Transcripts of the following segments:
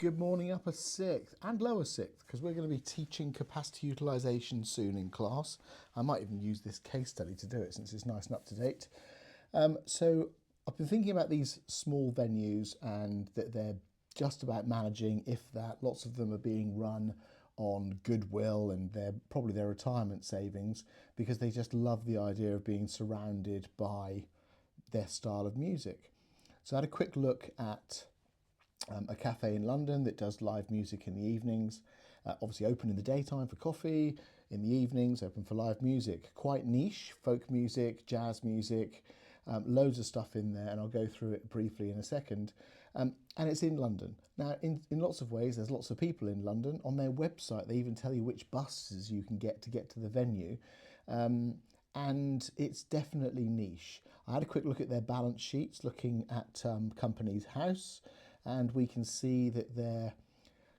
Good morning, upper sixth and lower sixth, because we're going to be teaching capacity utilisation soon in class. I might even use this case study to do it since it's nice and up to date. So I've been thinking about these small venues and that they're just about managing, if that. Lots of them are being run on goodwill and they're probably their retirement savings because they just love the idea of being surrounded by their style of music. So I had a quick look at a cafe in London that does live music in the evenings, obviously open in the daytime for coffee, in the evenings open for live music. Quite niche, folk music, jazz music, loads of stuff in there, and I'll go through it briefly in a second. And it's in London. Now, in lots of ways, there's lots of people in London. On their website, they even tell you which buses you can get to the venue. And it's definitely niche. I had a quick look at their balance sheets, looking at Companies House, and we can see that their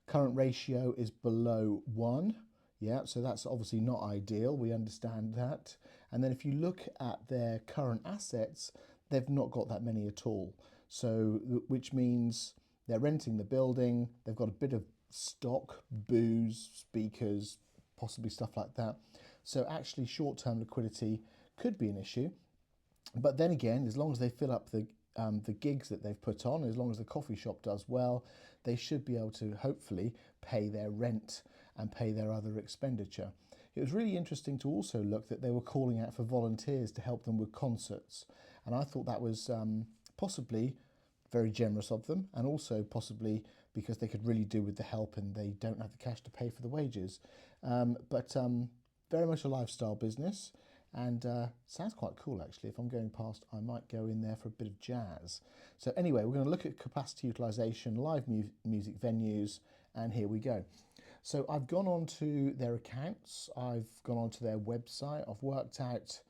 current ratio is below 1. Yeah, so that's obviously not ideal. We understand that. And then if you look at their current assets, they've not got that many at all. So, which means they're renting the building, they've got a bit of stock, booze, speakers, possibly stuff like that. So actually short-term liquidity could be an issue. But then again, as long as they fill up the gigs that they've put on, as long as the coffee shop does well, they should be able to hopefully pay their rent and pay their other expenditure. It was really interesting to also look that they were calling out for volunteers to help them with concerts. And I thought that was possibly very generous of them, and also possibly because they could really do with the help and they don't have the cash to pay for the wages. But very much a lifestyle business. And sounds quite cool, actually. If I'm going past, I might go in there for a bit of jazz. So anyway, we're going to look at capacity utilisation, live music venues, and here we go. So I've gone on to their accounts. I've gone on to their website. I've worked out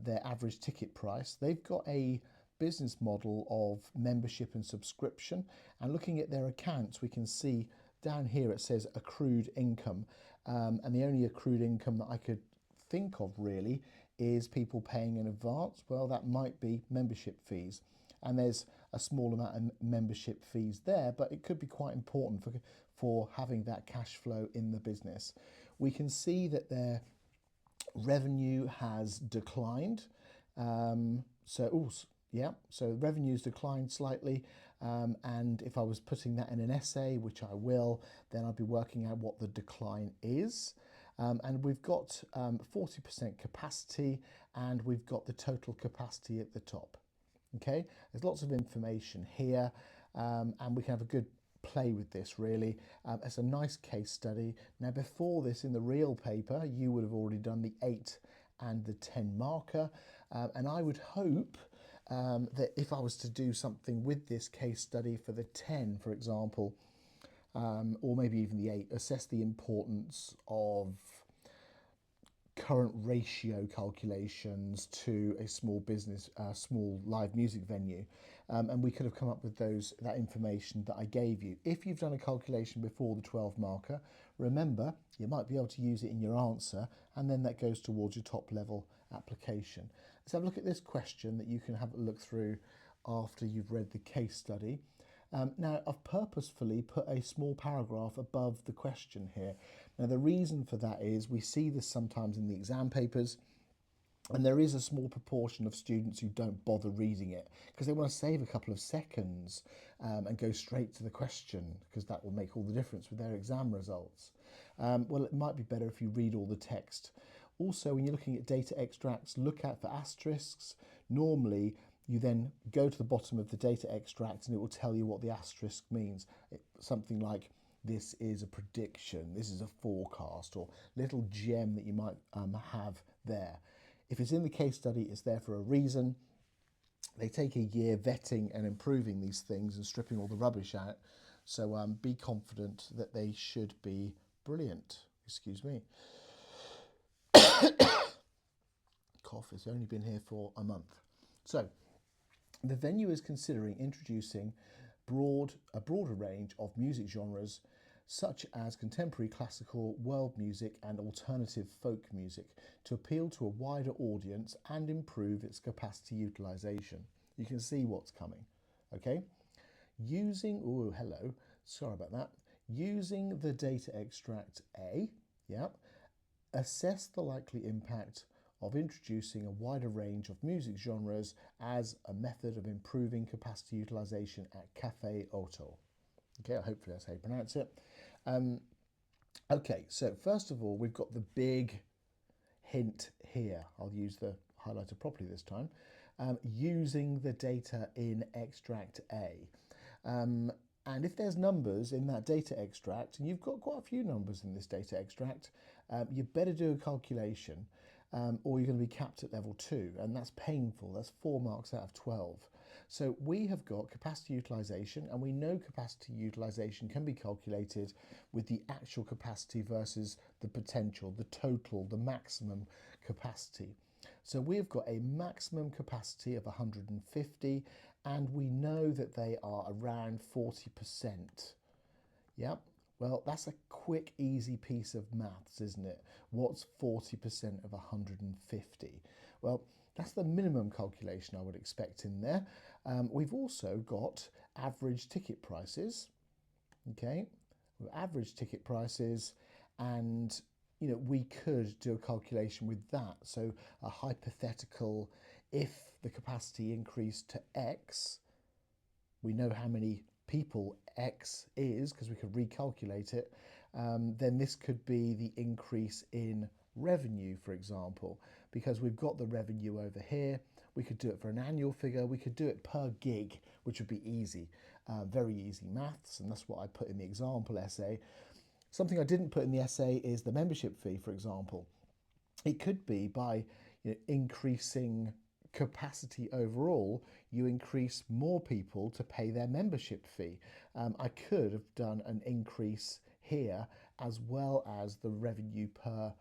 their average ticket price. They've got a business model of membership and subscription. And looking at their accounts, we can see down here it says accrued income. And the only accrued income that I could think of really is people paying in advance. Well, that might be membership fees, and there's a small amount of membership fees there, but it could be quite important for having that cash flow in the business. We can see that their revenue has declined. So revenue's declined slightly, and if I was putting that in an essay, which I will, then I'd be working out what the decline is. And we've got 40% capacity, and we've got the total capacity at the top. Okay, there's lots of information here, and we can have a good play with this really. It's a nice case study. Now before this, in the real paper, you would have already done the 8 and the 10 marker, and I would hope that if I was to do something with this case study for the 10, for example, or maybe even the 8, assess the importance of current ratio calculations to a small business, small live music venue, and we could have come up with that information that I gave you. If you've done a calculation before the 12 marker, remember you might be able to use it in your answer, and then that goes towards your top level application. Let's have a look at this question that you can have a look through after you've read the case study. Now, I've purposefully put a small paragraph above the question here. Now, the reason for that is we see this sometimes in the exam papers, and there is a small proportion of students who don't bother reading it because they want to save a couple of seconds and go straight to the question, because that will make all the difference with their exam results. Well, it might be better if you read all the text. Also, when you're looking at data extracts, look out for asterisks. Normally, you then go to the bottom of the data extract and it will tell you what the asterisk means. Something like, this is a prediction, this is a forecast, or little gem that you might have there. If it's in the case study, it's there for a reason. They take a year vetting and improving these things and stripping all the rubbish out. So be confident that they should be brilliant. Excuse me. Cough has only been here for a month. So the venue is considering introducing a broader range of music genres, such as contemporary classical, world music and alternative folk music, to appeal to a wider audience and improve its capacity utilisation. You can see what's coming, okay? Using sorry about that, using the data extract A, yep, assess the likely impact of introducing a wider range of music genres as a method of improving capacity utilization at Café Auto. Okay, hopefully that's how you pronounce it. Okay, so first of all, we've got the big hint here. I'll use the highlighter properly this time. Using the data in extract A. And if there's numbers in that data extract, and you've got quite a few numbers in this data extract, you better do a calculation or you're going to be capped at level 2, and that's painful. That's 4 marks out of 12. So we have got capacity utilisation, and we know capacity utilisation can be calculated with the actual capacity versus the potential, the total, the maximum capacity. So we've got a maximum capacity of 150, and we know that they are around 40%. Yep. Well, that's a quick, easy piece of maths, isn't it? What's 40% of 150? Well, that's the minimum calculation I would expect in there. We've also got average ticket prices. Okay, average ticket prices, and we could do a calculation with that. So a hypothetical, if the capacity increased to X, we know how many people X is because we could recalculate it, then this could be the increase in revenue, for example, because we've got the revenue over here. We could do it for an annual figure. We could do it per gig, which would be easy, very easy maths, and that's what I put in the example essay. Something I didn't put in the essay is the membership fee, for example. It could be by increasing capacity overall, you increase more people to pay their membership fee. I could have done an increase here as well as the revenue per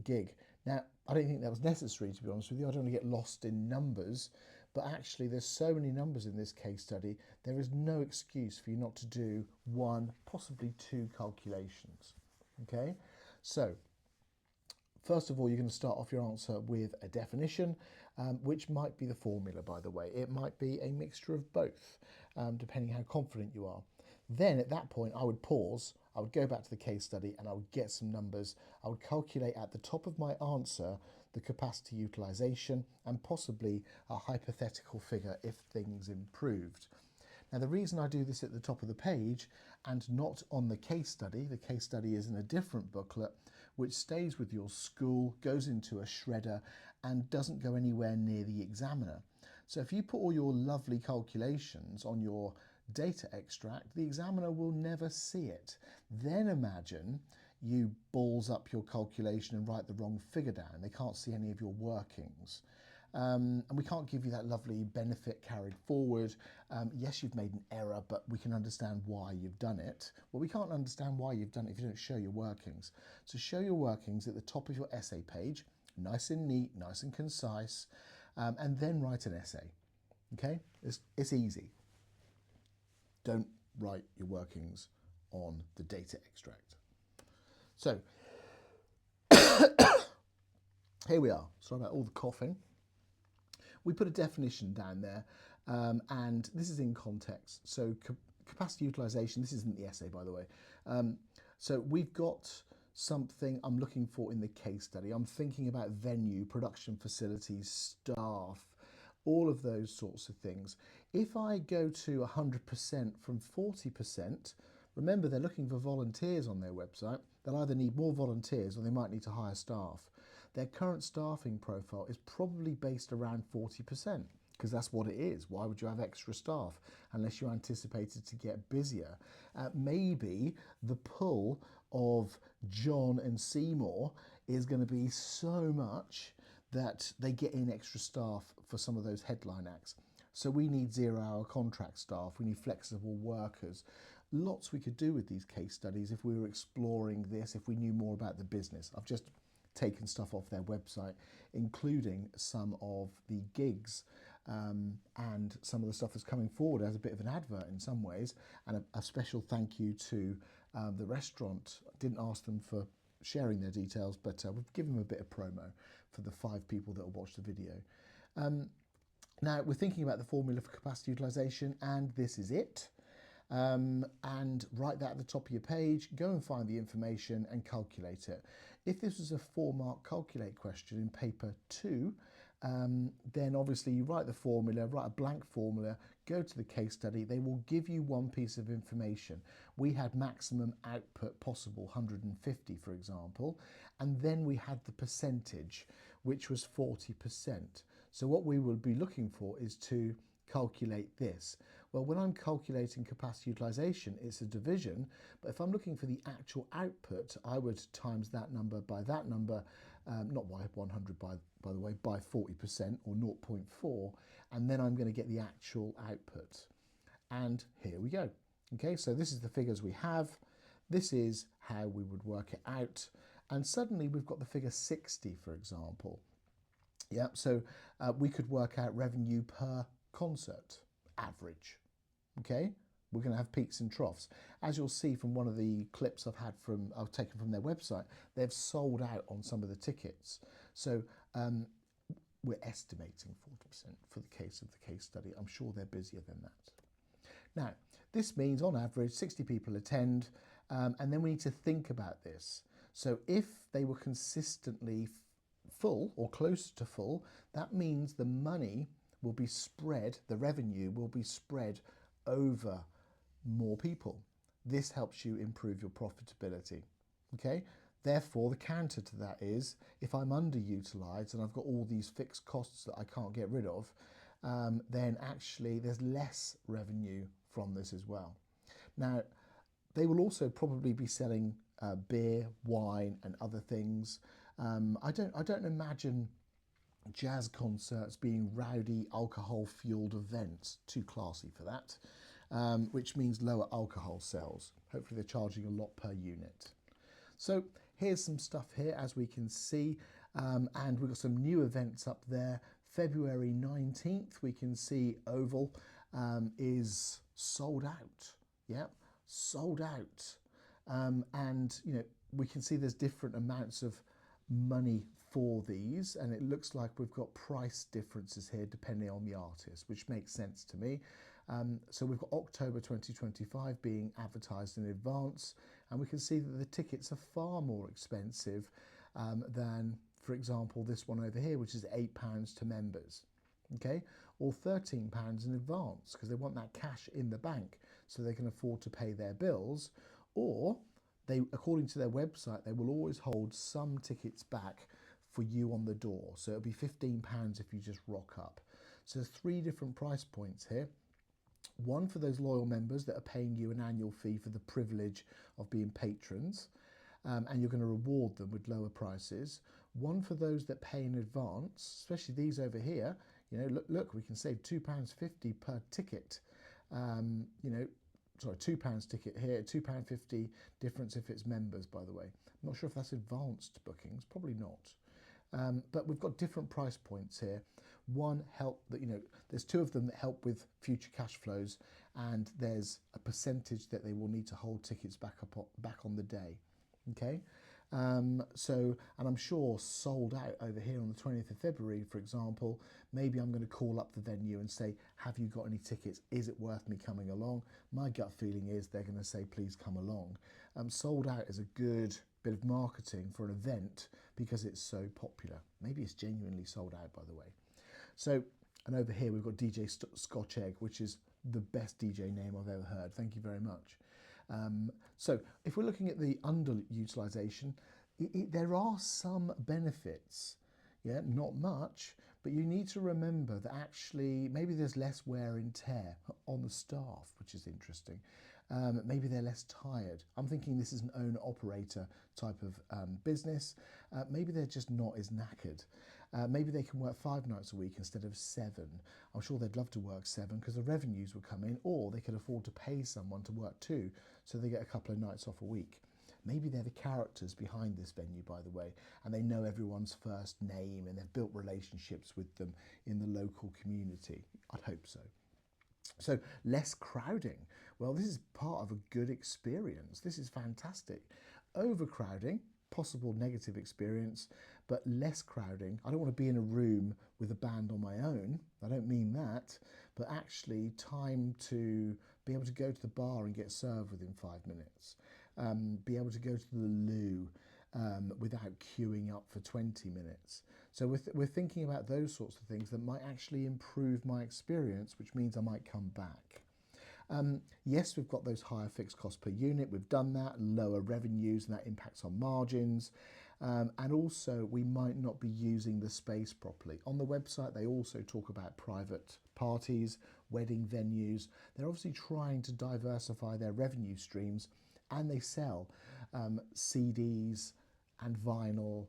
gig. Now, I don't think that was necessary, to be honest with you. I don't want to get lost in numbers, but actually there's so many numbers in this case study, there is no excuse for you not to do 1, possibly 2 calculations. Okay, so first of all, you're going to start off your answer with a definition, which might be the formula, by the way. It might be a mixture of both, depending how confident you are. Then at that point, I would pause, I would go back to the case study, and I would get some numbers. I would calculate at the top of my answer the capacity utilisation and possibly a hypothetical figure if things improved. Now, the reason I do this at the top of the page and not on the case study is in a different booklet, which stays with your school, goes into a shredder, and doesn't go anywhere near the examiner. So if you put all your lovely calculations on your data extract, the examiner will never see it. Then imagine you balls up your calculation and write the wrong figure down. They can't see any of your workings. And we can't give you that lovely benefit carried forward. Yes, you've made an error, but we can understand why you've done it. Well, we can't understand why you've done it if you don't show your workings. So show your workings at the top of your essay page, nice and neat, nice and concise, and then write an essay. Okay, it's easy. Don't write your workings on the data extract. So here we are. Sorry about all the coughing. We put a definition down there, and this is in context. So capacity utilisation, this isn't the essay, by the way. So we've got something I'm looking for in the case study. I'm thinking about venue, production facilities, staff, all of those sorts of things. If I go to 100% from 40%, remember they're looking for volunteers on their website. They'll either need more volunteers or they might need to hire staff. Their current staffing profile is probably based around 40% because that's what it is. Why would you have extra staff unless you anticipated to get busier? Maybe the pull of John and Seymour is going to be so much that they get in extra staff for some of those headline acts. So we need 0-hour contract staff, we need flexible workers. Lots we could do with these case studies if we were exploring this, if we knew more about the business. I've just taken stuff off their website, including some of the gigs and some of the stuff that's coming forward as a bit of an advert in some ways. And a special thank you to the restaurant. I didn't ask them for sharing their details, but we've given them a bit of promo for the 5 people that will watch the video. Now we're thinking about the formula for capacity utilisation, and this is it. and write that at the top of your page, go and find the information and calculate it. If this was a 4-mark calculate question in paper 2, then obviously you write the formula, write a blank formula, go to the case study. They will give you one piece of information. We had maximum output possible, 150 for example, and then we had the percentage, which was 40%. So what we will be looking for is to calculate this. Well, when I'm calculating capacity utilisation, it's a division, but if I'm looking for the actual output, I would times that number by that number, not by 100 by the way, by 40% or 0.4, and then I'm going to get the actual output. And here we go. Okay, so this is the figures we have. This is how we would work it out. And suddenly we've got the figure 60, for example. Yeah, so we could work out revenue per concert, average. Okay, we're going to have peaks and troughs. As you'll see from one of the clips I've taken from their website, they've sold out on some of the tickets. So we're estimating 40% for the case of the case study. I'm sure they're busier than that. Now, this means on average 60 people attend, and then we need to think about this. So if they were consistently full or close to full, that means the money will be spread, the revenue will be spread over more people. This helps you improve your profitability. Okay, therefore the counter to that is if I'm underutilized and I've got all these fixed costs that I can't get rid of, then actually there's less revenue from this as well. Now, they will also probably be selling beer, wine and other things. I don't imagine jazz concerts being rowdy, alcohol-fueled events. Too classy for that, which means lower alcohol sales. Hopefully they're charging a lot per unit. So here's some stuff here, as we can see, and we've got some new events up there. February 19th, we can see Oval is sold out. Yeah, sold out. And, you know, we can see there's different amounts of money for these, and it looks like we've got price differences here depending on the artist, which makes sense to me. So we've got October 2025 being advertised in advance, and we can see that the tickets are far more expensive than, for example, this one over here, which is £8 to members. Okay, or £13 in advance because they want that cash in the bank so they can afford to pay their bills, or they, according to their website, they will always hold some tickets back for you on the door. So it'll be £15 if you just rock up. So there's 3 different price points here. One for those loyal members that are paying you an annual fee for the privilege of being patrons, and you're going to reward them with lower prices. One for those that pay in advance, especially these over here. You know, look, we can save £2.50 per ticket. You know, sorry, £2 ticket here, £2.50 difference if it's members, by the way. I'm not sure if that's advanced bookings, probably not. But we've got different price points here. One help that, you know, there's 2 of them that help with future cash flows, and there's a percentage that they will need to hold tickets back on the day. Okay, so, and I'm sure sold out over here on the 20th of February, for example. Maybe I'm going to call up the venue and say, have you got any tickets? Is it worth me coming along? My gut feeling is they're going to say, please come along. Sold out is a good bit of marketing for an event because it's so popular. Maybe it's genuinely sold out, by the way. So, and over here we've got DJ Scotch Egg, which is the best DJ name I've ever heard. Thank you very much. So if we're looking at the underutilization, there are some benefits. Yeah, not much, but you need to remember that actually maybe there's less wear and tear on the staff, which is interesting. Maybe they're less tired. I'm thinking this is an owner-operator type of business. Maybe they're just not as knackered. Maybe they can work 5 nights a week instead of 7. I'm sure they'd love to work 7 because the revenues would come in, or they could afford to pay someone to work 2, so they get a couple of nights off a week. Maybe they're the characters behind this venue, by the way, and they know everyone's first name and they've built relationships with them in the local community. I'd hope so. So less crowding. Well, this is part of a good experience. This is fantastic. Overcrowding, possible negative experience, but less crowding. I don't want to be in a room with a band on my own. I don't mean that, but actually time to be able to go to the bar and get served within 5 minutes, be able to go to the loo without queuing up for 20 minutes. So we're thinking about those sorts of things that might actually improve my experience, which means I might come back. Yes, we've got those higher fixed costs per unit, we've done that, lower revenues, and that impacts on margins. And also we might not be using the space properly. On the website they also talk about private parties, wedding venues. They're obviously trying to diversify their revenue streams, and they sell CDs and vinyl,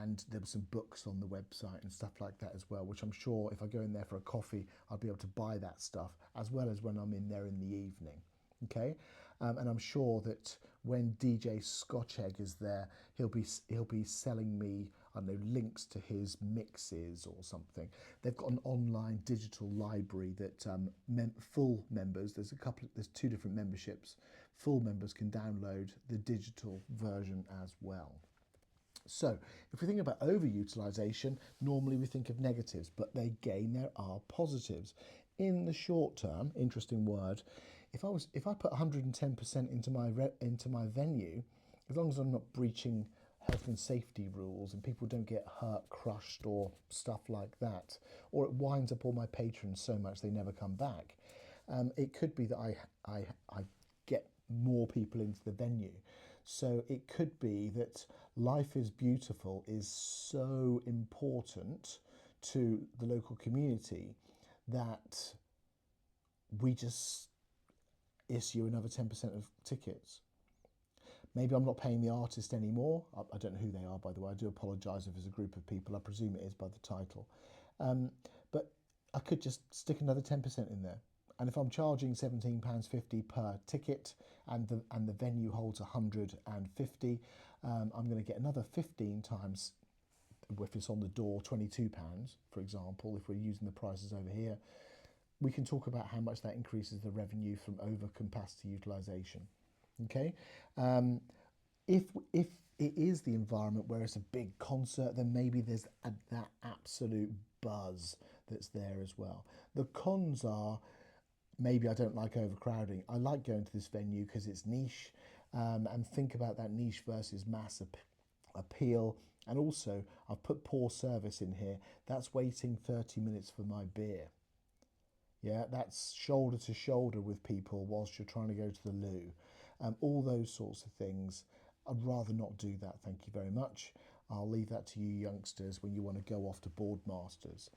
and there were some books on the website and stuff like that as well, which I'm sure if I go in there for a coffee, I'll be able to buy that stuff, as well as when I'm in there in the evening. Okay, and I'm sure that when DJ Scotch Egg is there, he'll be selling me, I don't know, links to his mixes or something. They've got an online digital library that full members, there's 2 different memberships. Full members can download the digital version as well. So if we think about overutilization, normally we think of negatives, but again there are positives. In the short term, interesting word, if I put 110% into my venue, as long as I'm not breaching health and safety rules and people don't get hurt, crushed or stuff like that, or it winds up all my patrons so much they never come back, it could be that I get more people into the venue. So it could be that Life is Beautiful is so important to the local community that we just issue another 10% of tickets. Maybe I'm not paying the artist anymore. I don't know who they are, by the way. I do apologise if it's a group of people. I presume it is by the title. But I could just stick another 10% in there. And if I'm charging £17.50 per ticket and the venue holds 150, I'm going to get another 15 times, if it's on the door, £22, for example, if we're using the prices over here. We can talk about how much that increases the revenue from over capacity utilisation. Okay, if it is the environment where it's a big concert, then maybe there's that absolute buzz that's there as well. The cons are, maybe I don't like overcrowding. I like going to this venue because it's niche, and think about that niche versus mass appeal. And also, I've put poor service in here. That's waiting 30 minutes for my beer. Yeah, that's shoulder to shoulder with people whilst you're trying to go to the loo. All those sorts of things. I'd rather not do that, thank you very much. I'll leave that to you youngsters when you want to go off to Boardmasters.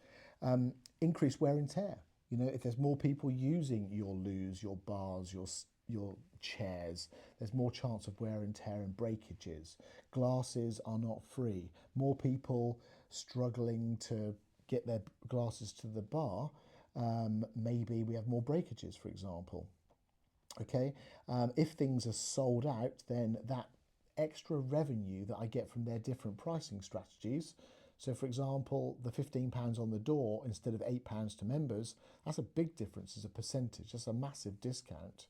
Increased wear and tear. You know, if there's more people using your loos, your bars, your chairs, there's more chance of wear and tear and breakages. Glasses are not free. More people struggling to get their glasses to the bar, maybe we have more breakages, for example. Okay, if things are sold out, then that extra revenue that I get from their different pricing strategies. So, for example, the £15 on the door instead of £8 to members, that's a big difference as a percentage. That's a massive discount.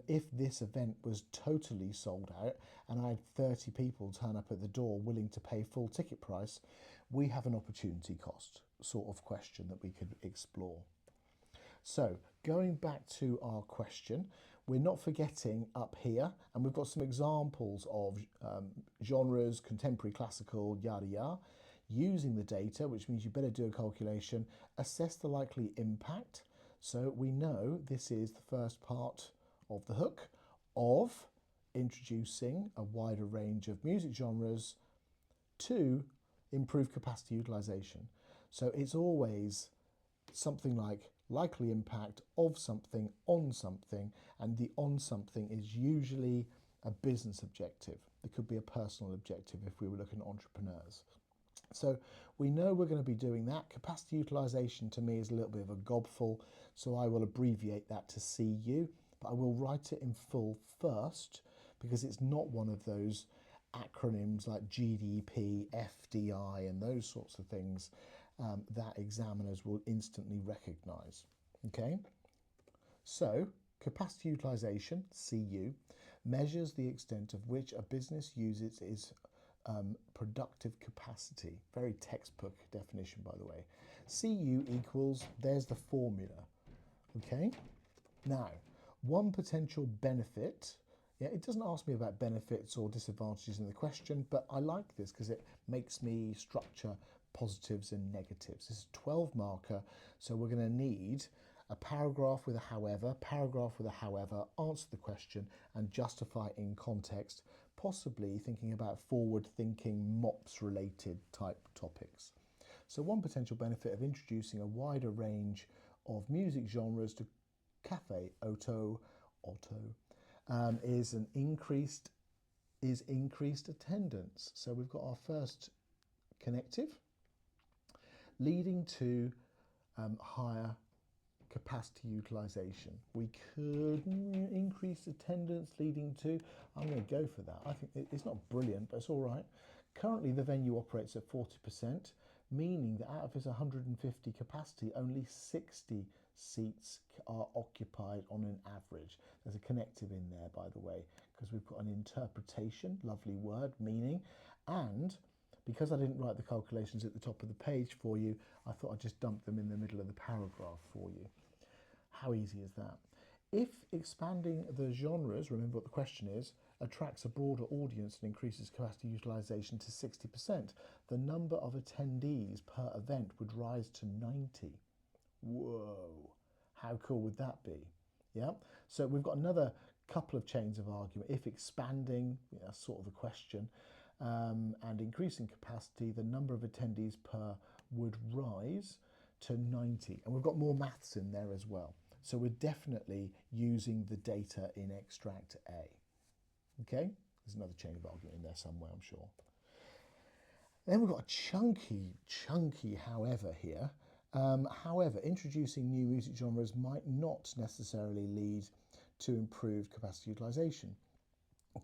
If this event was totally sold out and I had 30 people turn up at the door willing to pay full ticket price, we have an opportunity cost sort of question that we could explore. So, going back to our question, we're not forgetting up here, and we've got some examples of genres, contemporary, classical, yada yada, using the data, which means you better do a calculation, assess the likely impact. So we know this is the first part of the hook of introducing a wider range of music genres to improve capacity utilisation. So it's always something like likely impact of something on something, and the on something is usually a business objective. It could be a personal objective if we were looking at entrepreneurs. So we know we're going to be doing that. Capacity utilisation to me is a little bit of a gobful, so I will abbreviate that to CU, but I will write it in full first because it's not one of those acronyms like GDP, FDI and those sorts of things that examiners will instantly recognise. Okay, so capacity utilisation, CU, measures the extent of which a business uses its productive capacity. Very textbook definition, by the way. CU equals, there's the formula. Okay, now One potential benefit, yeah, it doesn't ask me about benefits or disadvantages in the question, but I like this because it makes me structure positives and negatives. This is a 12 marker, so we're going to need a paragraph with a however, answer the question and justify it in context, possibly thinking about forward-thinking MOPS-related type topics. So one potential benefit of introducing a wider range of music genres to Cafe Auto is increased attendance. So we've got our first connective leading to higher capacity utilisation. We could increase attendance leading to, I'm going to go for that. I think it's not brilliant, but it's all right. Currently the venue operates at 40%, meaning that out of its 150 capacity, only 60 seats are occupied on an average. There's a connective in there, by the way, because we've got an interpretation, lovely word, meaning, and because I didn't write the calculations at the top of the page for you, I thought I'd just dump them in the middle of the paragraph for you. How easy is that? If expanding the genres, remember what the question is, attracts a broader audience and increases capacity utilisation to 60%, the number of attendees per event would rise to 90. Whoa, how cool would that be? Yeah, so we've got another couple of chains of argument. If expanding, that's sort of the question, and increasing capacity, the number of attendees per would rise to 90. And we've got more maths in there as well. So we're definitely using the data in extract A. Okay, there's another chain of argument in there somewhere, I'm sure. Then we've got a chunky however here. However, introducing new music genres might not necessarily lead to improved capacity utilisation.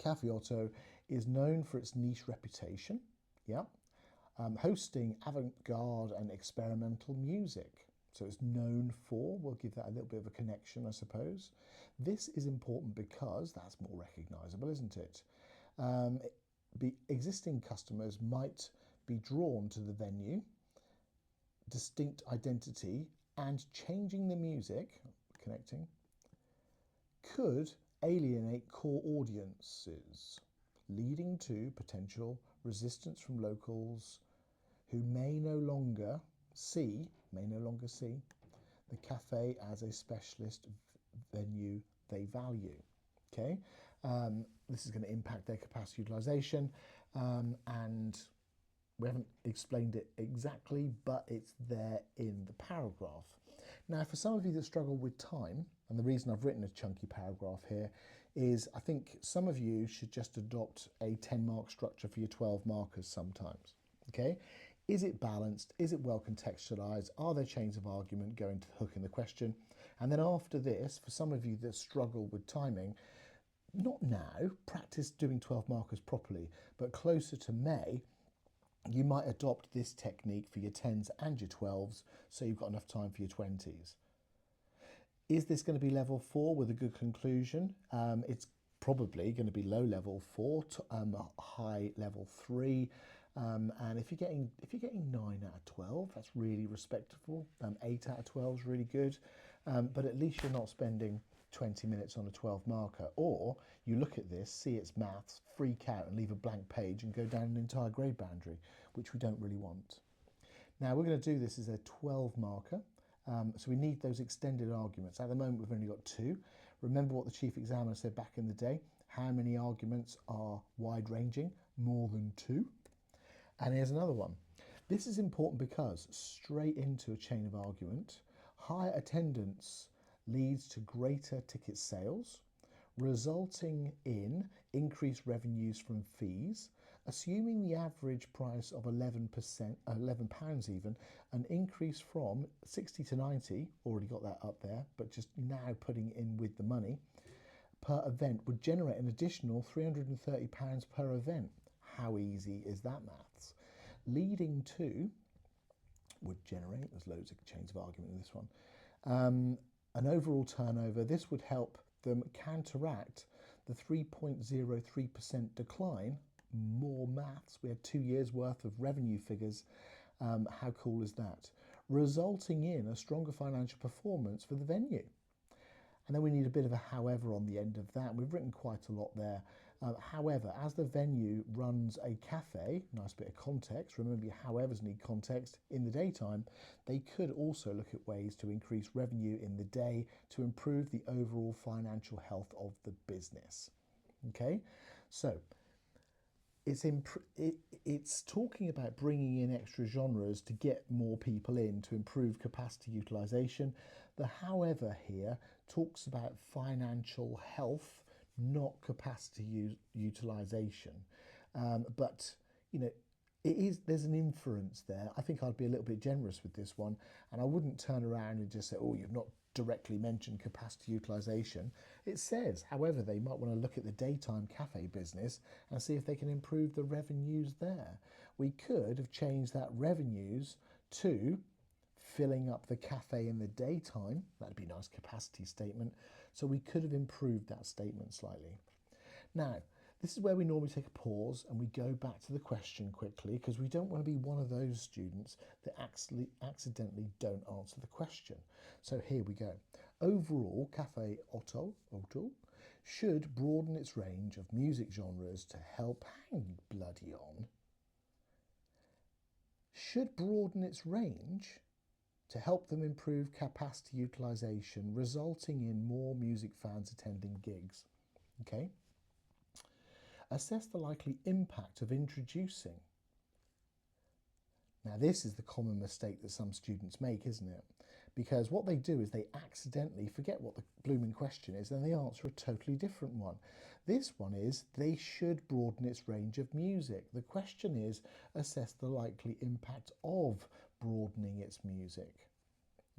Cafe Auto is known for its niche reputation, hosting avant-garde and experimental music. So it's known for, we'll give that a little bit of a connection, I suppose. This is important because that's more recognisable, isn't it? Existing customers might be drawn to the venue, distinct identity, and changing the music, connecting, could alienate core audiences, leading to potential resistance from locals who may no longer see the cafe as a specialist venue they value. Okay, this is going to impact their capacity utilisation, and we haven't explained it exactly, but it's there in the paragraph. Now, for some of you that struggle with time, and the reason I've written a chunky paragraph here is I think some of you should just adopt a 10-mark structure for your 12 markers sometimes. Okay, is it balanced? Is it well contextualised? Are there chains of argument going to the hook in the question? And then after this, for some of you that struggle with timing, not now, practice doing 12 markers properly, but closer to May, you might adopt this technique for your 10s and your 12s, so you've got enough time for your 20s. Is this going to be level 4 with a good conclusion? It's probably going to be low level 4 to high level 3. And if you're getting 9 out of 12, that's really respectable. 8 out of 12 is really good. But at least you're not spending 20 minutes on a 12 marker. Or you look at this, see it's maths, freak out and leave a blank page and go down an entire grade boundary, which we don't really want. Now we're going to do this as a 12 marker. So we need those extended arguments. At the moment we've only got 2. Remember what the chief examiner said back in the day. How many arguments are wide ranging? More than 2. And here's another one. This is important because straight into a chain of argument, higher attendance leads to greater ticket sales, resulting in increased revenues from fees, assuming the average price of £11 even, an increase from 60 to 90, already got that up there, but just now putting in with the money, per event would generate an additional £330 per event. How easy is that maths? Leading to, would generate, there's loads of chains of argument in this one, an overall turnover. This would help them counteract the 3.03% decline. More maths. We had 2 years worth of revenue figures. How cool is that? Resulting in a stronger financial performance for the venue. And then we need a bit of a however on the end of that. We've written quite a lot there. However, as the venue runs a cafe, nice bit of context, remember your howevers need context, in the daytime, they could also look at ways to increase revenue in the day to improve the overall financial health of the business. Okay, so it's talking about bringing in extra genres to get more people in to improve capacity utilisation. The however here talks about financial health, not capacity utilisation. But, you know, there's an inference there. I think I'd be a little bit generous with this one, and I wouldn't turn around and just say, oh, you've not directly mentioned capacity utilisation. It says, however, they might want to look at the daytime cafe business and see if they can improve the revenues there. We could have changed that revenues to filling up the cafe in the daytime. That'd be a nice capacity statement. So we could have improved that statement slightly. Now, this is where we normally take a pause and we go back to the question quickly, because we don't want to be one of those students that accidentally don't answer the question. So here we go. Overall, Cafe Otto should broaden its range of music genres to help hang bloody on. Should broaden its range to help them improve capacity utilisation, resulting in more music fans attending gigs. Okay. Assess the likely impact of introducing. Now, this is the common mistake that some students make, isn't it? Because what they do is they accidentally forget what the blooming question is and they answer a totally different one. This one is, they should broaden its range of music. The question is, assess the likely impact of broadening its music.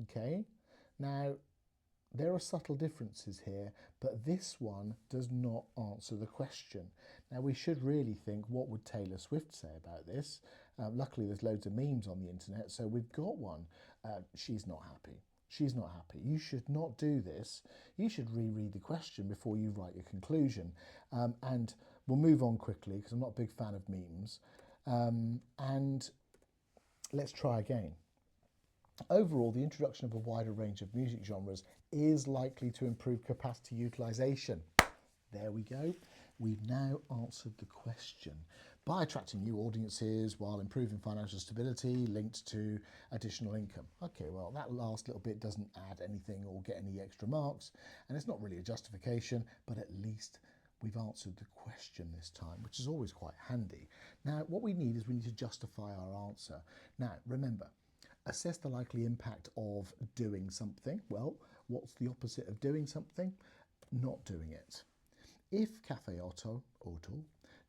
Okay? Now, there are subtle differences here, but this one does not answer the question. Now, we should really think, what would Taylor Swift say about this? Luckily, there's loads of memes on the internet, so we've got one. She's not happy. She's not happy. You should not do this. You should reread the question before you write your conclusion. And we'll move on quickly, because I'm not a big fan of memes. And let's try again. Overall, the introduction of a wider range of music genres is likely to improve capacity utilisation. There we go. We've now answered the question. By attracting new audiences while improving financial stability linked to additional income. Okay, well, that last little bit doesn't add anything or get any extra marks, and it's not really a justification, but at least we've answered the question this time, which is always quite handy. Now, what we need is we need to justify our answer. Now, remember, assess the likely impact of doing something. Well, what's the opposite of doing something? Not doing it. If Cafe Otto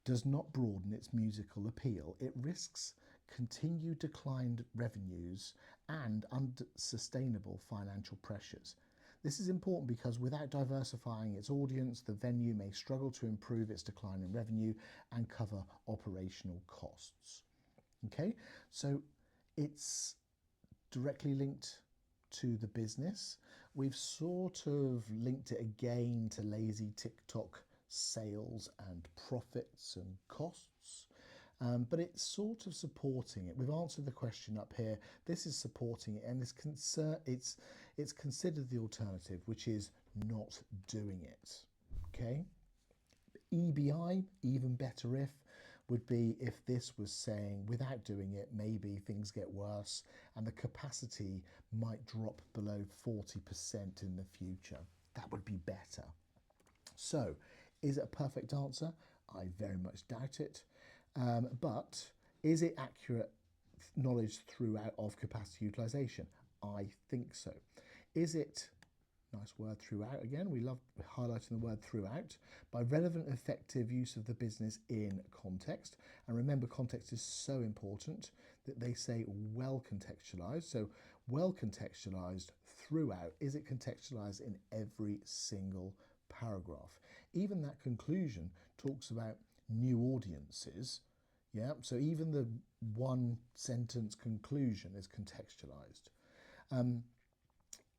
does not broaden its musical appeal, it risks continued declined revenues and unsustainable financial pressures. This is important because without diversifying its audience, the venue may struggle to improve its decline in revenue and cover operational costs. Okay, so it's directly linked to the business. We've sort of linked it again to lazy TikTok sales and profits and costs, but it's sort of supporting it. We've answered the question up here. This is supporting it, and it's considered the alternative, which is not doing it. Okay, EBI, even better if, would be if this was saying without doing it, maybe things get worse and the capacity might drop below 40% in the future. That would be better. So, is it a perfect answer? I very much doubt it. But is it accurate knowledge throughout of capacity utilisation? I think so. Is it, nice word throughout again, we love highlighting the word throughout, by relevant effective use of the business in context? And remember, context is so important that they say well contextualised. So well contextualised throughout. Is it contextualised in every single paragraph? Even that conclusion talks about new audiences. Yeah, so even the one sentence conclusion is contextualised.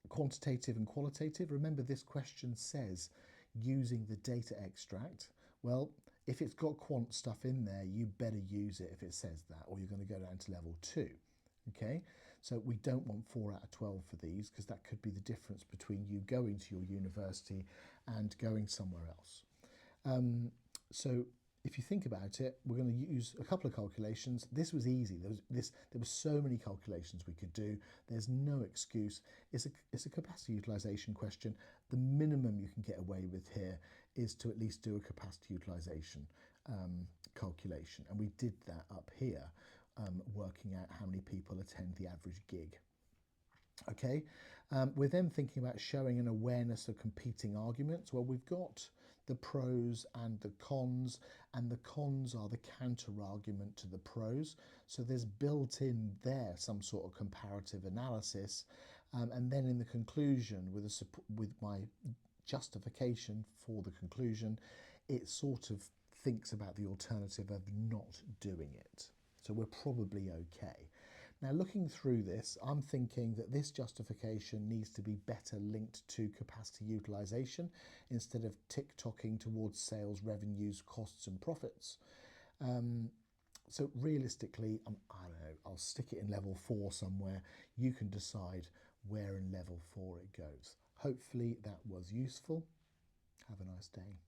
Quantitative and qualitative. Remember, this question says using the data extract. Well, if it's got quant stuff in there, you better use it if it says that, or you're going to go down to level 2. Okay, So we don't want 4 out of 12 for these, because that could be the difference between you going to your university and going somewhere else. So if you think about it, we're going to use a couple of calculations. This was easy. There were so many calculations we could do. There's no excuse. It's a capacity utilisation question. The minimum you can get away with here is to at least do a capacity utilisation calculation. And we did that up here, working out how many people attend the average gig. Okay, we're then thinking about showing an awareness of competing arguments. Well, we've got the pros and the cons are the counter argument to the pros. So there's built in there some sort of comparative analysis, and then in the conclusion, with my justification for the conclusion, it sort of thinks about the alternative of not doing it. So we're probably okay. Now, looking through this, I'm thinking that this justification needs to be better linked to capacity utilisation instead of tick-tocking towards sales, revenues, costs and profits. So realistically, I don't know, I'll stick it in level 4 somewhere. You can decide where in level 4 it goes. Hopefully that was useful. Have a nice day.